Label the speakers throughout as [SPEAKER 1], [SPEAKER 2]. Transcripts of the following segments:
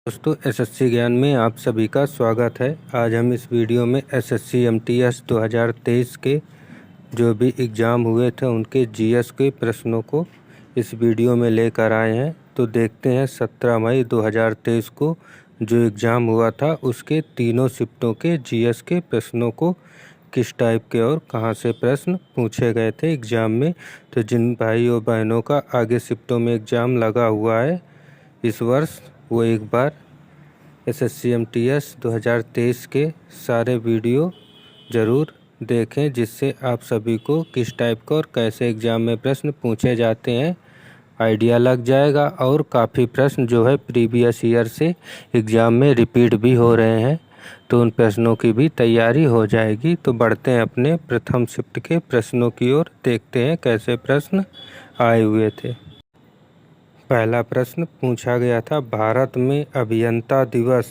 [SPEAKER 1] दोस्तों एसएससी ज्ञान में आप सभी का स्वागत है। आज हम इस वीडियो में एसएससी एमटीएस 2023 के जो भी एग्ज़ाम हुए थे उनके जीएस के प्रश्नों को इस वीडियो में लेकर आए हैं। तो देखते हैं 17 मई 2023 को जो एग्ज़ाम हुआ था उसके तीनों शिफ्टों के जीएस के प्रश्नों को किस टाइप के और कहां से प्रश्न पूछे गए थे एग्ज़ाम में। तो जिन भाइयों बहनों का आगे शिफ्टों में एग्ज़ाम लगा हुआ है इस वर्ष वो एक बार एसएससी एमटीएस 2023 के सारे वीडियो ज़रूर देखें, जिससे आप सभी को किस टाइप का और कैसे एग्ज़ाम में प्रश्न पूछे जाते हैं आइडिया लग जाएगा। और काफ़ी प्रश्न जो है प्रीवियस ईयर से एग्ज़ाम में रिपीट भी हो रहे हैं, तो उन प्रश्नों की भी तैयारी हो जाएगी। तो बढ़ते हैं अपने प्रथम शिफ्ट के प्रश्नों की ओर, देखते हैं कैसे प्रश्न आए हुए थे। पहला प्रश्न पूछा गया था, भारत में अभियंता दिवस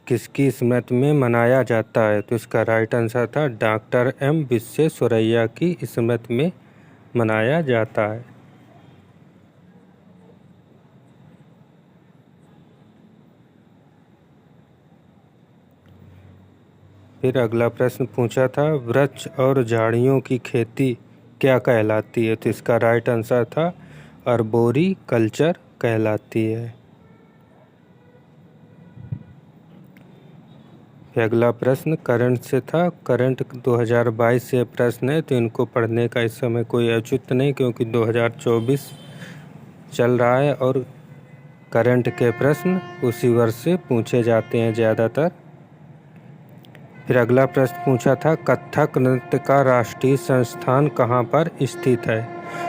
[SPEAKER 1] किसकी स्मृति में मनाया जाता है। तो इसका राइट आंसर था डॉक्टर एम विश्वेश्वरैया की स्मृति में मनाया जाता है। फिर अगला प्रश्न पूछा था, वृक्ष और झाड़ियों की खेती क्या कहलाती है। तो इसका राइट आंसर था अर्बोरी कल्चर कहलाती है। अगला प्रश्न करंट से था, करंट 2022 से प्रश्न है, तो इनको पढ़ने का इस समय कोई औचित्य नहीं क्योंकि 2024 चल रहा है और करंट के प्रश्न उसी वर्ष से पूछे जाते हैं ज़्यादातर। फिर अगला प्रश्न पूछा था, कथक नृत्य का राष्ट्रीय संस्थान कहाँ पर स्थित है।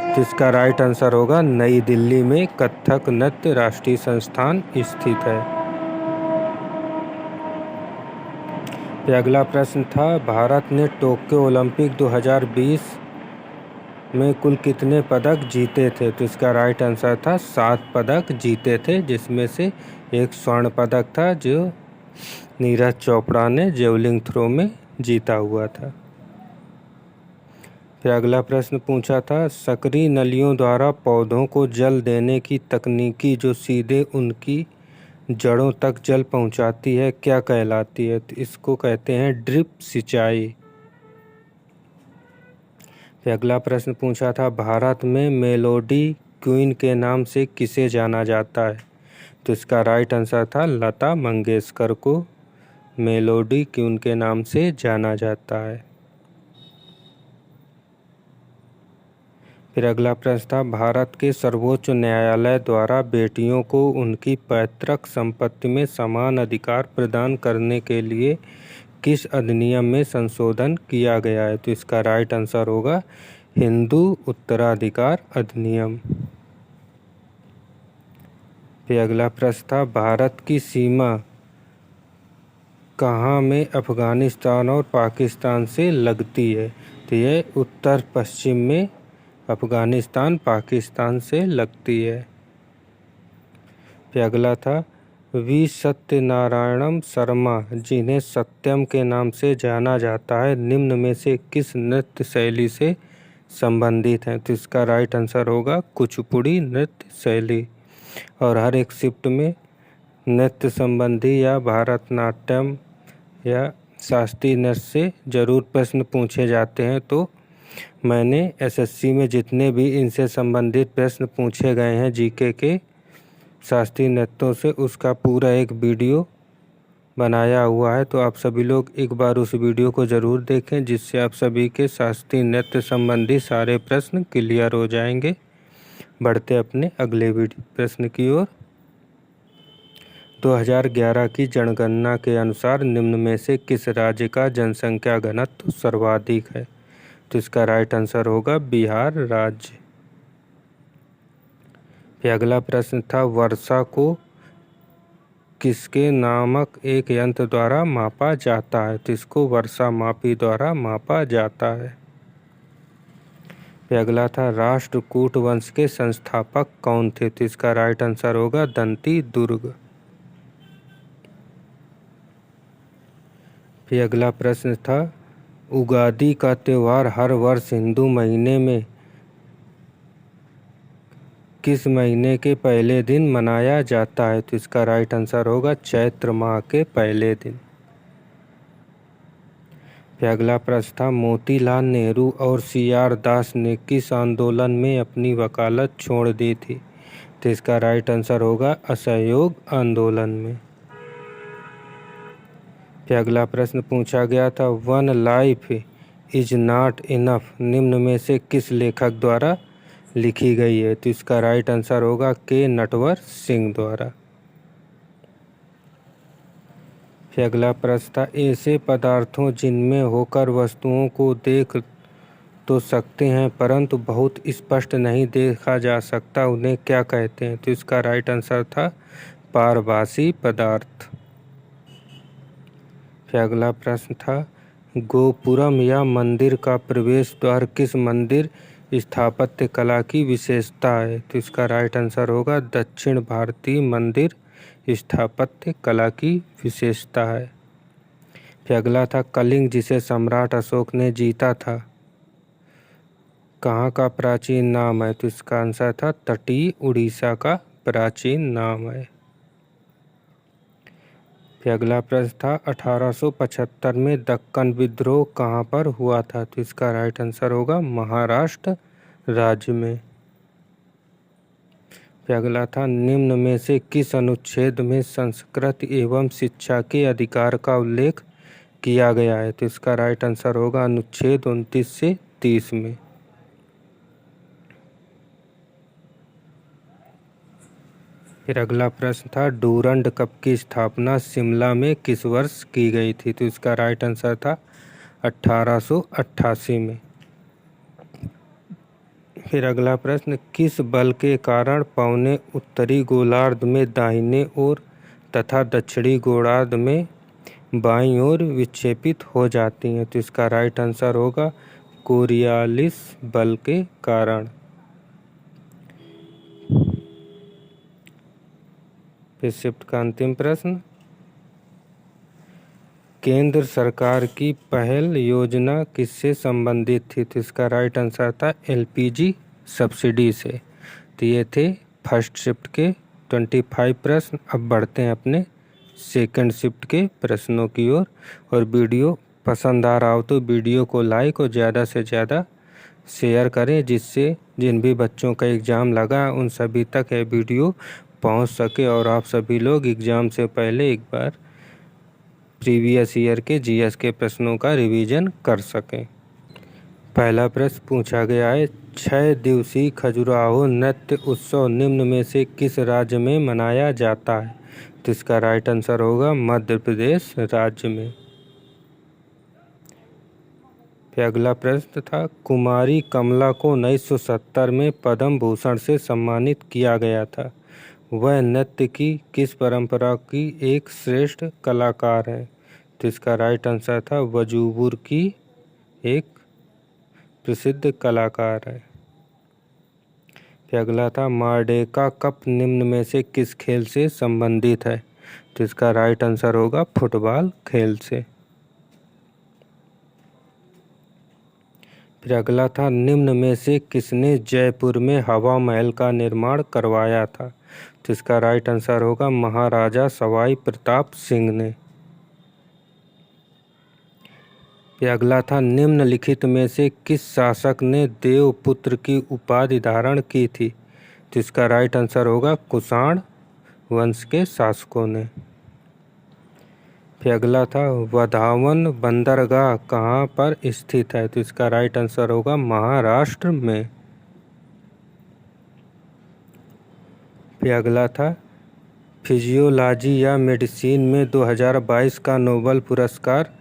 [SPEAKER 1] तो इसका राइट आंसर होगा नई दिल्ली में कथक नृत्य राष्ट्रीय संस्थान स्थित है। फिर अगला प्रश्न था, भारत ने टोक्यो ओलंपिक 2020 में कुल कितने पदक जीते थे। तो इसका राइट आंसर था 7 पदक जीते थे, जिसमें से एक स्वर्ण पदक था जो नीरज चोपड़ा ने जेवलिंग थ्रो में जीता हुआ था। फिर अगला प्रश्न पूछा था, सक्रिय नलियों द्वारा पौधों को जल देने की तकनीकी जो सीधे उनकी जड़ों तक जल पहुंचाती है क्या कहलाती है। तो इसको कहते हैं ड्रिप सिंचाई। फिर अगला प्रश्न पूछा था, भारत में मेलोडी क्वीन के नाम से किसे जाना जाता है। तो इसका राइट आंसर था लता मंगेशकर को मेलोडी क्वीन के नाम से जाना जाता है। फिर अगला प्रश्न था, भारत के सर्वोच्च न्यायालय द्वारा बेटियों को उनकी पैतृक संपत्ति में समान अधिकार प्रदान करने के लिए किस अधिनियम में संशोधन किया गया है। तो इसका राइट आंसर होगा हिंदू उत्तराधिकार अधिनियम। फिर अगला प्रश्न था, भारत की सीमा कहाँ में अफ़गानिस्तान और पाकिस्तान से लगती है। तो यह उत्तर पश्चिम में अफ़गानिस्तान पाकिस्तान से लगती है। फिर अगला था, वी सत्यनारायणम शर्मा जिन्हें सत्यम के नाम से जाना जाता है निम्न में से किस नृत्य शैली से संबंधित हैं। तो इसका राइट आंसर होगा कुचिपुड़ी नृत्य शैली। और हर एक शिफ्ट में नृत्य संबंधी या भारतनाट्यम या शास्त्रीय नृत्य से ज़रूर प्रश्न पूछे जाते हैं। तो मैंने एसएससी में जितने भी इनसे संबंधित प्रश्न पूछे गए हैं जीके के शास्त्रीय नृत्यों से, उसका पूरा एक वीडियो बनाया हुआ है। तो आप सभी लोग एक बार उस वीडियो को ज़रूर देखें, जिससे आप सभी के शास्त्रीय नृत्य संबंधी सारे प्रश्न क्लियर हो जाएंगे। बढ़ते अपने अगले प्रश्न की ओर। 2011 की जनगणना के अनुसार निम्न में से किस राज्य का जनसंख्या घनत्व सर्वाधिक है। तो इसका राइट आंसर होगा बिहार राज्य। फिर अगला प्रश्न था, वर्षा को किसके नामक एक यंत्र द्वारा मापा जाता है। तो इसको वर्षा मापी द्वारा मापा जाता है। फिर अगला था, राष्ट्रकूट वंश के संस्थापक कौन थे। तो इसका राइट आंसर होगा दंती दुर्ग। फिर अगला प्रश्न था, उगादि का त्यौहार हर वर्ष हिंदू महीने में किस महीने के पहले दिन मनाया जाता है? तो इसका राइट आंसर होगा चैत्र माह के पहले दिन। फिर अगला प्रश्न था, मोतीलाल नेहरू और CR दास ने किस आंदोलन में अपनी वकालत छोड़ दी थी? तो इसका राइट आंसर होगा असहयोग आंदोलन में। फिर अगला प्रश्न पूछा गया था, one life is not enough निम्न में से किस लेखक द्वारा लिखी गई है? तो इसका राइट आंसर होगा के नटवर सिंह द्वारा। फिर अगला प्रश्न था, ऐसे पदार्थों जिनमें होकर वस्तुओं को देख तो सकते हैं परंतु बहुत स्पष्ट नहीं देखा जा सकता, उन्हें क्या कहते हैं? तो इसका राइट आंसर था पारभासी पदार्थ। फिर अगला प्रश्न था, गोपुरम या मंदिर का प्रवेश द्वार किस मंदिर स्थापत्य कला की विशेषता है? तो इसका राइट आंसर होगा दक्षिण भारतीय मंदिर स्थापत्य कला की विशेषता है। फिर अगला था, कलिंग जिसे सम्राट अशोक ने जीता था कहाँ का प्राचीन नाम है? तो इसका आंसर था तटीय उड़ीसा का प्राचीन नाम है। फिर अगला प्रश्न था, 1875 में दक्कन विद्रोह कहाँ पर हुआ था? तो इसका राइट आंसर होगा महाराष्ट्र राज्य में। फिर अगला था, निम्न में से किस अनुच्छेद में संस्कृत एवं शिक्षा के अधिकार का उल्लेख किया गया है? तो इसका राइट आंसर होगा अनुच्छेद 29 से 30 में। फिर अगला प्रश्न था, डूरंड कप की स्थापना शिमला में किस वर्ष की गई थी? तो इसका राइट आंसर था 1888 में। फिर अगला प्रश्न, किस बल के कारण पौने उत्तरी गोलार्ध में दाहिने ओर तथा दक्षिणी गोलार्ध में बाईं ओर विक्षेपित हो जाती हैं? तो इसका राइट आंसर होगा कोरियालिस बल के कारण। फिर शिफ्ट का अंतिम प्रश्न, केंद्र सरकार की पहल योजना किससे संबंधित थी? तो इसका राइट आंसर था LPG सब्सिडी से। तो ये थे फर्स्ट शिफ्ट के 25 प्रश्न। अब बढ़ते हैं अपने सेकंड शिफ्ट के प्रश्नों की ओर। और वीडियो पसंद आ रहा हो तो वीडियो को लाइक और ज़्यादा से ज़्यादा शेयर करें, जिससे जिन भी बच्चों का एग्ज़ाम लगा उन सभी तक यह वीडियो पहुंच सके और आप सभी लोग एग्ज़ाम से पहले एक बार प्रीवियस ईयर के GS के प्रश्नों का रिवीजन कर सकें। पहला प्रश्न पूछा गया है, 6 दिवसीय खजुराहो नृत्य उत्सव निम्न में से किस राज्य में मनाया जाता है? तो इसका राइट आंसर होगा मध्य प्रदेश राज्य में। फिर अगला प्रश्न था, कुमारी कमला को 1970 में पद्म भूषण से सम्मानित किया गया था। वह नृत्य की किस परंपरा की एक श्रेष्ठ कलाकार है? तो इसका राइट आंसर था वजूबुर की एक प्रसिद्ध कलाकार है। फिर अगला था, मार्डेका कप निम्न में से किस खेल से संबंधित है? तो इसका राइट आंसर होगा फुटबॉल खेल से। फिर अगला था, निम्न में से किसने जयपुर में हवा महल का निर्माण करवाया था? तो इसका राइट आंसर होगा महाराजा सवाई प्रताप सिंह ने। फिर अगला था, निम्नलिखित में से किस शासक ने देवपुत्र की उपाधि धारण की थी? तो इसका राइट आंसर होगा कुषाण वंश के शासकों ने। फिर अगला था, वधावन बंदरगाह कहाँ पर स्थित है? तो इसका राइट आंसर होगा महाराष्ट्र में। फिर अगला था, फिजियोलॉजी या मेडिसिन में 2022 का नोबेल पुरस्कार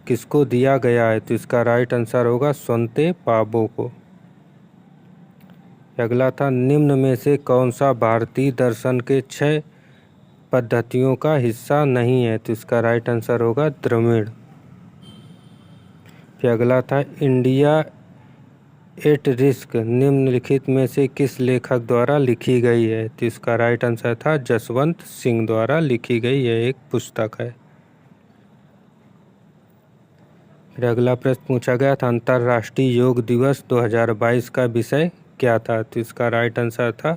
[SPEAKER 1] किसको दिया गया है? तो इसका राइट आंसर होगा स्वंते पाबो को। अगला था, निम्न में से कौन सा भारतीय दर्शन के 6 पद्धतियों का हिस्सा नहीं है? तो इसका राइट आंसर होगा द्रविड़। फिर अगला था, इंडिया एट रिस्क निम्नलिखित में से किस लेखक द्वारा लिखी गई है? तो इसका राइट आंसर था जसवंत सिंह द्वारा लिखी गई यह एक पुस्तक है। फिर अगला प्रश्न पूछा गया था, अंतर्राष्ट्रीय योग दिवस 2022 का विषय क्या था? तो इसका राइट आंसर था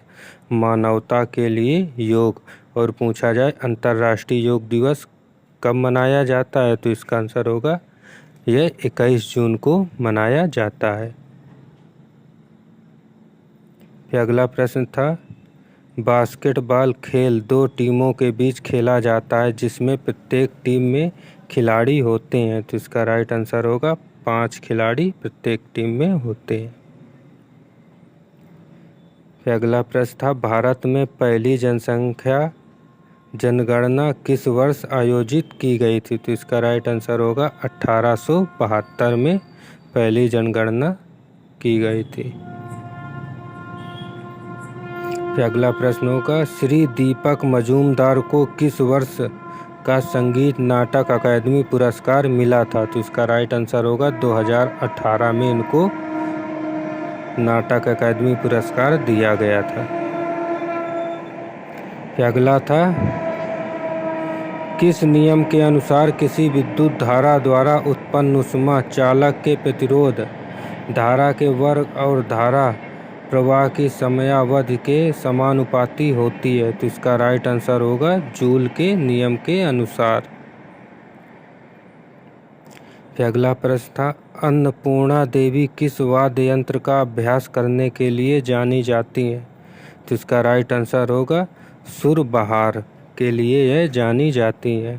[SPEAKER 1] मानवता के लिए योग। और पूछा जाए अंतर्राष्ट्रीय योग दिवस कब मनाया जाता है, तो इसका आंसर होगा यह 21 जून को मनाया जाता है। फिर अगला प्रश्न था, बास्केटबॉल खेल 2 टीमों के बीच खेला जाता है जिसमें प्रत्येक टीम में खिलाड़ी होते हैं, तो इसका राइट आंसर होगा 5 खिलाड़ी प्रत्येक टीम में होते हैं। फिर अगला प्रश्न था, भारत में पहली जनगणना किस वर्ष आयोजित की गई थी, तो इसका राइट आंसर होगा 1872 में पहली जनगणना की गई थी। फिर अगला प्रश्न होगा, श्री दीपक मजूमदार को किस वर्ष का संगीत नाटक अकादमी पुरस्कार मिला था, तो इसका राइट आंसर होगा 2018 में इनको नाटक अकादमी पुरस्कार दिया गया था। फिर अगला था, किस नियम के अनुसार किसी विद्युत धारा द्वारा उत्पन्न ऊष्मा चालक के प्रतिरोध धारा के वर्ग और धारा प्रवाह की समयावधि के समानुपाती होती है, तो इसका राइट आंसर होगा जूल के नियम के अनुसार। फिर अगला प्रश्न था, अन्नपूर्णा देवी किस वाद्य यंत्र का अभ्यास करने के लिए जानी जाती हैं, तो इसका राइट आंसर होगा सुरबहार के लिए यह जानी जाती है।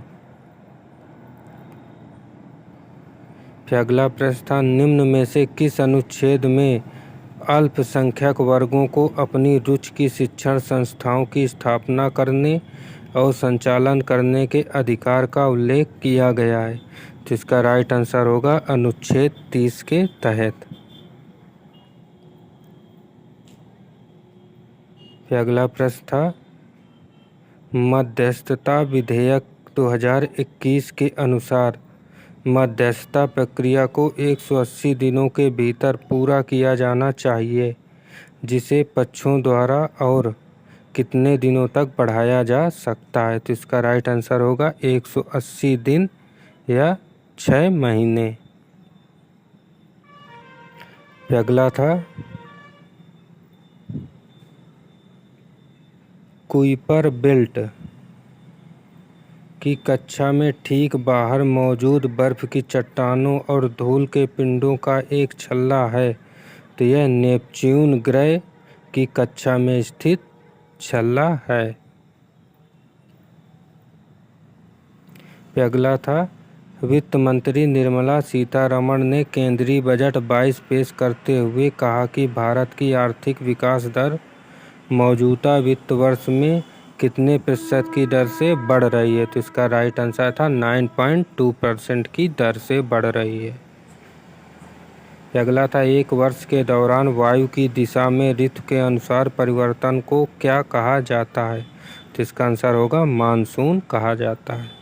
[SPEAKER 1] फिर अगला प्रश्न था, निम्न में से किस अनुच्छेद में अल्पसंख्यक वर्गों को अपनी रुचि की शिक्षण संस्थाओं की स्थापना करने और संचालन करने के अधिकार का उल्लेख किया गया है, तो इसका राइट आंसर होगा अनुच्छेद 30 के तहत। फिर अगला प्रश्न था, मध्यस्थता विधेयक 2021 के अनुसार मध्यस्थता प्रक्रिया को 180 दिनों के भीतर पूरा किया जाना चाहिए, जिसे पक्षों द्वारा और कितने दिनों तक बढ़ाया जा सकता है, तो इसका राइट आंसर होगा 180 दिन या 6 महीने। फिर अगला था, कुइपर बेल्ट की कक्षा में ठीक बाहर मौजूद बर्फ की चट्टानों और धूल के पिंडों का एक छल्ला है, तो यह नेपच्यून ग्रह की कक्षा में स्थित छल्ला है। फिर अगला था, वित्त मंत्री निर्मला सीतारमण ने केंद्रीय बजट 22 पेश करते हुए कहा कि भारत की आर्थिक विकास दर मौजूदा वित्त वर्ष में कितने प्रतिशत की दर से बढ़ रही है, तो इसका राइट आंसर था 9.2% की दर से बढ़ रही है। अगला था, एक वर्ष के दौरान वायु की दिशा में ऋतु के अनुसार परिवर्तन को क्या कहा जाता है, तो इसका आंसर होगा मानसून कहा जाता है।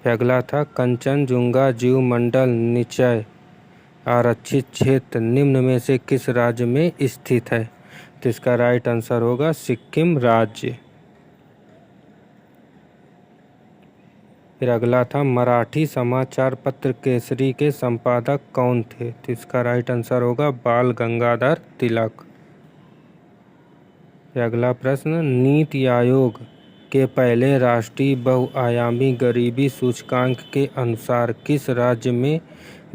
[SPEAKER 1] अगला था, कंचनजुंगा जीवमंडल निचय आरक्षित क्षेत्र निम्न में से किस राज्य में स्थित है, तो इसका राइट आंसर होगा सिक्किम राज्य। फिर अगला था, मराठी समाचार पत्र केसरी के संपादक कौन थे, तो इसका राइट आंसर होगा बाल गंगाधर तिलक। फिर अगला प्रश्न, नीति आयोग के पहले राष्ट्रीय बहुआयामी गरीबी सूचकांक के अनुसार किस राज्य में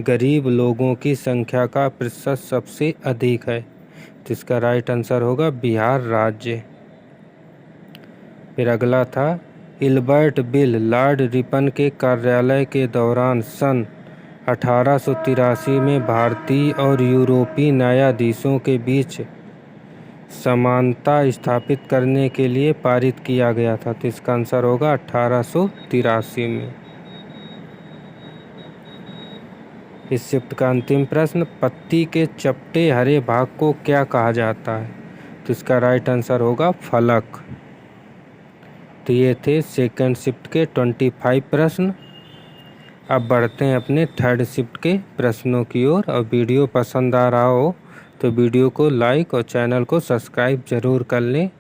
[SPEAKER 1] गरीब लोगों की संख्या का प्रतिशत सबसे अधिक है, तो इसका राइट आंसर होगा बिहार राज्य। फिर अगला था, इल्बर्ट बिल लॉर्ड रिपन के कार्यालय के दौरान सन 1883 में भारतीय और यूरोपीय न्यायाधीशों के बीच समानता स्थापित करने के लिए पारित किया गया था, तो इसका आंसर होगा 1883 में। इस शिफ्ट का अंतिम प्रश्न, पत्ती के चपटे हरे भाग को क्या कहा जाता है, तो इसका राइट आंसर होगा फलक। तो ये थे सेकंड शिफ्ट के 25 प्रश्न। अब बढ़ते हैं अपने थर्ड शिफ्ट के प्रश्नों की ओर। और वीडियो पसंद आ रहा हो तो वीडियो को लाइक और चैनल को सब्सक्राइब ज़रूर कर लें,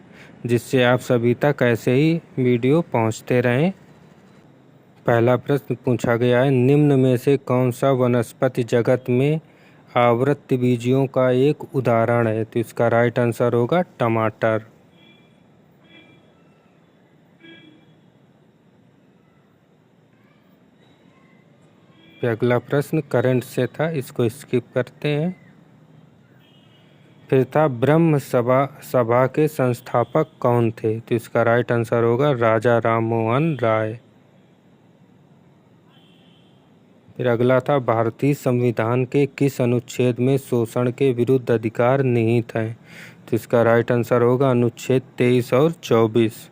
[SPEAKER 1] जिससे आप सभी तक ऐसे ही वीडियो पहुंचते रहें। पहला प्रश्न पूछा गया है, निम्न में से कौन सा वनस्पति जगत में आवृत्तिबीजियों का एक उदाहरण है? तो इसका राइट आंसर होगा टमाटर। फिर अगला प्रश्न करंट से था, इसको स्किप करते हैं। फिर था ब्रह्म सभा के संस्थापक कौन थे? तो इसका राइट आंसर होगा राजा राममोहन राय। फिर अगला था भारतीय संविधान के किस अनुच्छेद में शोषण के विरुद्ध अधिकार निहित हैं? तो इसका राइट आंसर होगा अनुच्छेद 23 और 24।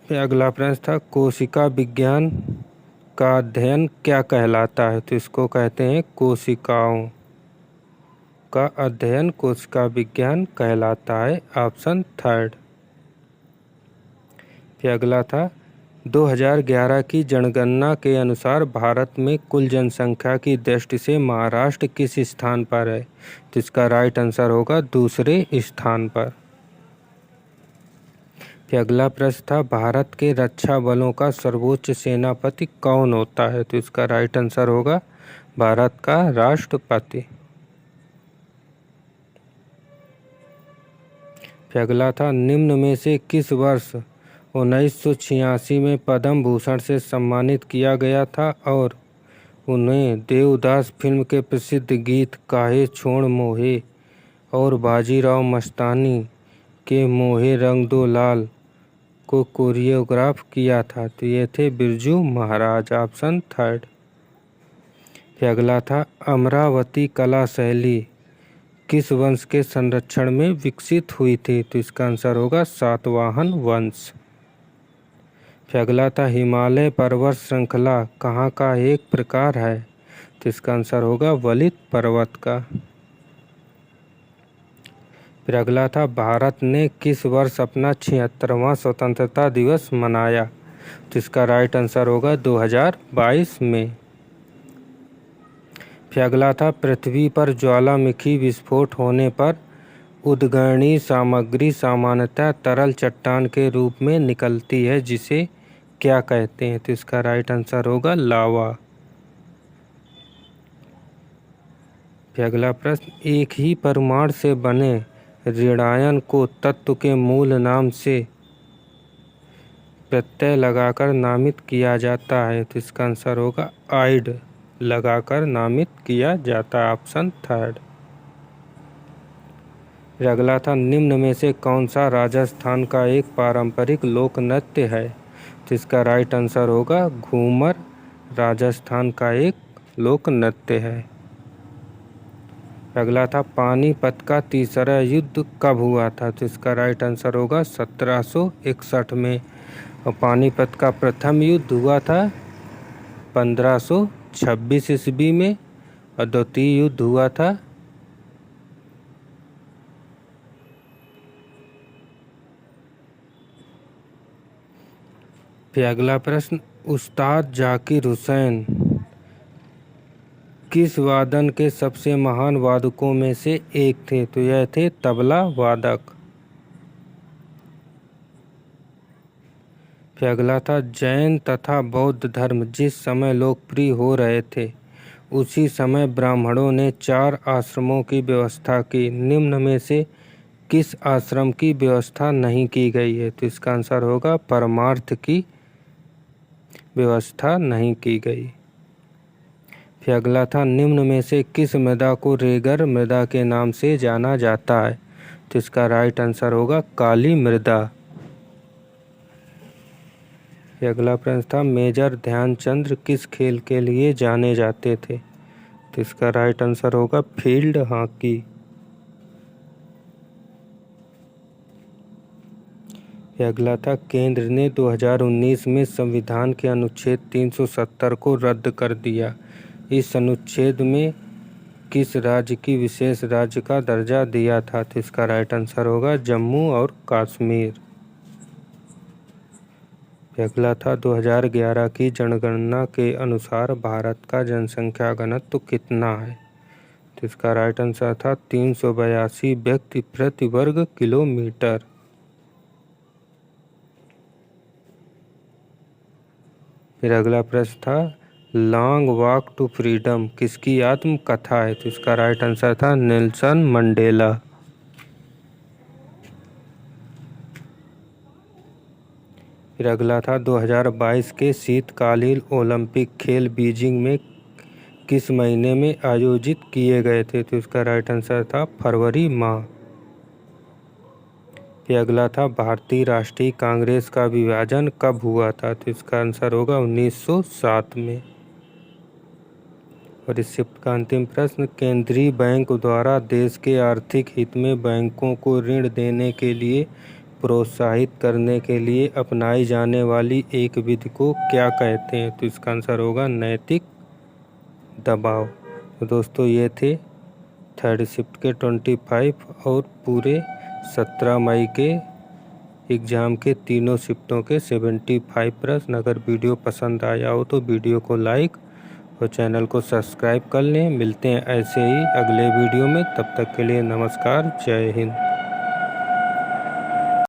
[SPEAKER 1] फिर अगला प्रश्न था कोशिका विज्ञान का अध्ययन क्या कहलाता है? तो इसको कहते हैं कोशिकाओं का अध्ययन कोशिका विज्ञान कहलाता है, ऑप्शन थर्ड। फिर अगला था 2011 की जनगणना के अनुसार भारत में कुल जनसंख्या की दृष्टि से महाराष्ट्र किस स्थान पर है? तो इसका राइट आंसर होगा दूसरे स्थान पर। फिर अगला प्रश्न था भारत के रक्षा बलों का सर्वोच्च सेनापति कौन होता है? तो इसका राइट आंसर होगा भारत का राष्ट्रपति। फिर अगला था निम्न में से किस वर्ष 1986 में पद्म भूषण से सम्मानित किया गया था और उन्हें देवदास फिल्म के प्रसिद्ध गीत काहे छोड़ मोहे और बाजीराव मस्तानी के मोहे रंग दो लाल को कोरियोग्राफ किया था? तो ये थे बिरजू महाराज, ऑप्शन थर्ड। फिर अगला था अमरावती कला शैली किस वंश के संरक्षण में विकसित हुई थी? तो इसका आंसर होगा सातवाहन वंश। फिर अगला था हिमालय पर्वत श्रृंखला कहाँ का एक प्रकार है? तो इसका आंसर होगा वलित पर्वत का। फिर अगला था भारत ने किस वर्ष अपना 76वां स्वतंत्रता दिवस मनाया? तो इसका राइट आंसर होगा 2022 में। फिर अगला था पृथ्वी पर ज्वालामुखी विस्फोट होने पर उद्गीर्णी सामग्री सामान्यतः तरल चट्टान के रूप में निकलती है, जिसे क्या कहते हैं? तो इसका राइट आंसर होगा लावा। फिर अगला प्रश्न एक ही परमाणु से बने ऋणायन को तत्व के मूल नाम से प्रत्यय लगाकर नामित किया जाता है? तो इसका आंसर होगा आइड लगाकर नामित किया जाता है, ऑप्शन थर्ड। फिर अगला था निम्न में से कौन सा राजस्थान का एक पारंपरिक लोक नृत्य है? तो इसका राइट आंसर होगा घूमर, राजस्थान का एक लोक नृत्य है। अगला था पानीपत का तीसरा युद्ध कब हुआ था? तो इसका राइट आंसर होगा 1761 में। और पानीपत का प्रथम युद्ध हुआ था 1526 ईस्वी में और द्वितीय युद्ध हुआ था फिर अगला प्रश्न उस्ताद जाकिर हुसैन किस वादन के सबसे महान वादकों में से एक थे? तो यह थे तबला वादक। फिर अगला था जैन तथा बौद्ध धर्म जिस समय लोकप्रिय हो रहे थे उसी समय ब्राह्मणों ने 4 आश्रमों की व्यवस्था की, निम्न में से किस आश्रम की व्यवस्था नहीं की गई है? तो इसका आंसर होगा परमार्थ की व्यवस्था नहीं की गई। फिर अगला था निम्न में से किस मृदा को रेगर मृदा के नाम से जाना जाता है? तो इसका राइट आंसर होगा काली मृदा। फिर अगला प्रश्न था मेजर ध्यानचंद किस खेल के लिए जाने जाते थे? तो इसका राइट आंसर होगा फील्ड हॉकी। फिर अगला था केंद्र ने 2019 में संविधान के अनुच्छेद 370 को रद्द कर दिया। इस अनुच्छेद में किस राज्य की विशेष राज्य का दर्जा दिया था? तो इसका राइट आंसर होगा जम्मू और कश्मीर। अगला था 2011 की जनगणना के अनुसार भारत का जनसंख्या घनत्व कितना है? तो इसका राइट आंसर था 382 व्यक्ति प्रति वर्ग किलोमीटर। फिर अगला प्रश्न था लॉन्ग वॉक टू फ्रीडम किसकी आत्मकथा है? तो इसका राइट आंसर था नेल्सन मंडेला। फिर अगला था 2022 के शीतकालीन ओलंपिक खेल बीजिंग में किस महीने में आयोजित किए गए थे? तो इसका राइट आंसर था फरवरी माह। फिर अगला था भारतीय राष्ट्रीय कांग्रेस का विभाजन कब हुआ था? तो इसका आंसर होगा 1907 में। और इस शिफ्ट का अंतिम प्रश्न, केंद्रीय बैंक द्वारा देश के आर्थिक हित में बैंकों को ऋण देने के लिए प्रोत्साहित करने के लिए अपनाई जाने वाली एक विधि को क्या कहते हैं? तो इसका आंसर होगा नैतिक दबाव। तो दोस्तों ये थे थर्ड शिफ्ट के 25 और पूरे 17 मई के एग्ज़ाम के तीनों शिफ्टों के 75 प्रश्न। अगर वीडियो पसंद आया हो तो वीडियो को लाइक और चैनल को सब्सक्राइब कर लें। मिलते हैं ऐसे ही अगले वीडियो में, तब तक के लिए नमस्कार, जय हिंद।